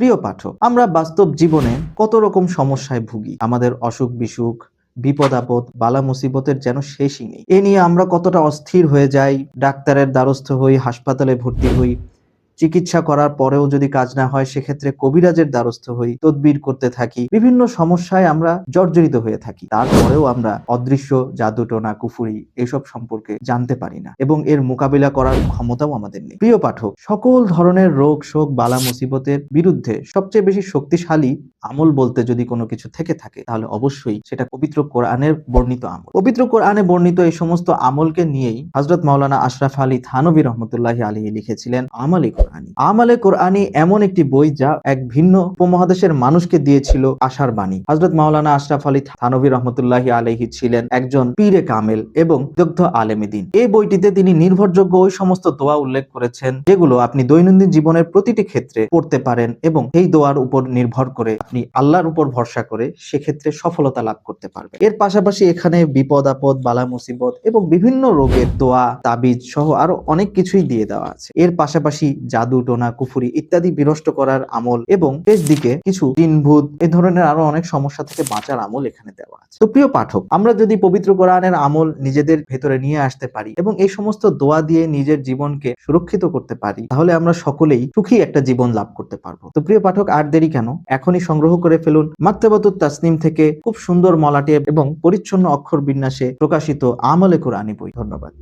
প্রিয় পাঠক, আমরা বাস্তব জীবনে কত রকম সমস্যায় ভুগি। আমাদের অসুখ বিসুখ, বিপদ আপদ, বালা মুসিবতের যেন শেষই নেই। এ নিয়ে আমরা কতটা অস্থির হয়ে যাই, ডাক্তারের দ্বারস্থ হই, হাসপাতালে ভর্তি হই। চিকিৎসা করার পরেও যদি কাজ না হয়, সেক্ষেত্রে কবিরাজের দ্বারস্থ হই, তদবির করতে থাকি। বিভিন্ন সমস্যায় আমরা জর্জরিত হয়ে থাকি। তারপরেও আমরা অদৃশ্য জাদুটোনা, কুফুরি এসব সম্পর্কে জানতে পারি না এবং এর মোকাবিলা করার ক্ষমতাও আমাদের নেই। প্রিয় পাঠক, সকল ধরনের রোগ শোক, বালা মুসিবতের বিরুদ্ধে সবচেয়ে বেশি শক্তিশালী আমল বলতে যদি কোনো কিছু থেকে থাকে, তাহলে অবশ্যই সেটা পবিত্র কোরআনের বর্ণিত আমল। পবিত্র কোরআনে বর্ণিত এই সমস্ত আমলকে নিয়েই হযরত মাওলানা আশরাফ আলী থানভী রহমতুল্লাহি আলাইহি লিখেছিলেন আমালে কোরআনী। আমালে কোরআনী এমন একটি বই যা এক ভিন্ন উপমহাদেশের মানুষকে দিয়েছিল আশার বাণী। হযরত মাওলানা আশরাফ আলী থানভী রহমতুল্লাহি আলাইহি ছিলেন একজন পীরে কামেল এবং দগ্ধ আলেমে দ্বীন। এই বইটিতে তিনি নির্ভরযোগ্য ওই সমস্ত দোয়া উল্লেখ করেছেন যেগুলো আপনি দৈনন্দিন জীবনের প্রতিটি ক্ষেত্রে পড়তে পারেন এবং এই দোয়ার উপর নির্ভর করে আপনি আল্লাহর উপর ভরসা করে সেক্ষেত্রে সফলতা লাভ করতে পারবেন। এর পাশাপাশি এখানে বিপদ আপদ, বালা মুসিবত এবং বিভিন্ন রোগের দোয়া, তাবিজ সহ আরো অনেক কিছুই দিয়ে দেওয়া আছে। এর পাশাপাশি জাদু টোনা, কুফুরি ইত্যাদি বিনষ্ট করার আমল এবং শেষ দিকে কিছু জিন ভূত এই ধরনের আরো অনেক সমস্যা থেকে বাঁচার আমল এখানে দেওয়া আছে। তো প্রিয় পাঠক, আমরা যদি পবিত্র কোরআনের আমল নিজেদের ভেতরে নিয়ে আসতে পারি এবং এই সমস্ত দোয়া দিয়ে নিজের জীবনকে সুরক্ষিত করতে পারি, তাহলে আমরা সকলেই সুখী একটা জীবন লাভ করতে পারবো। তো প্রিয় পাঠক, আর দেরি কেন, এখনই সংগ্রহ করে ফেলুন মাকতাবাতুত তাসনিম থেকে খুব সুন্দর মলাটে এবং পরিচ্ছন্ন অক্ষর বিন্যাসে প্রকাশিত আমালে কোরআনী বই। ধন্যবাদ।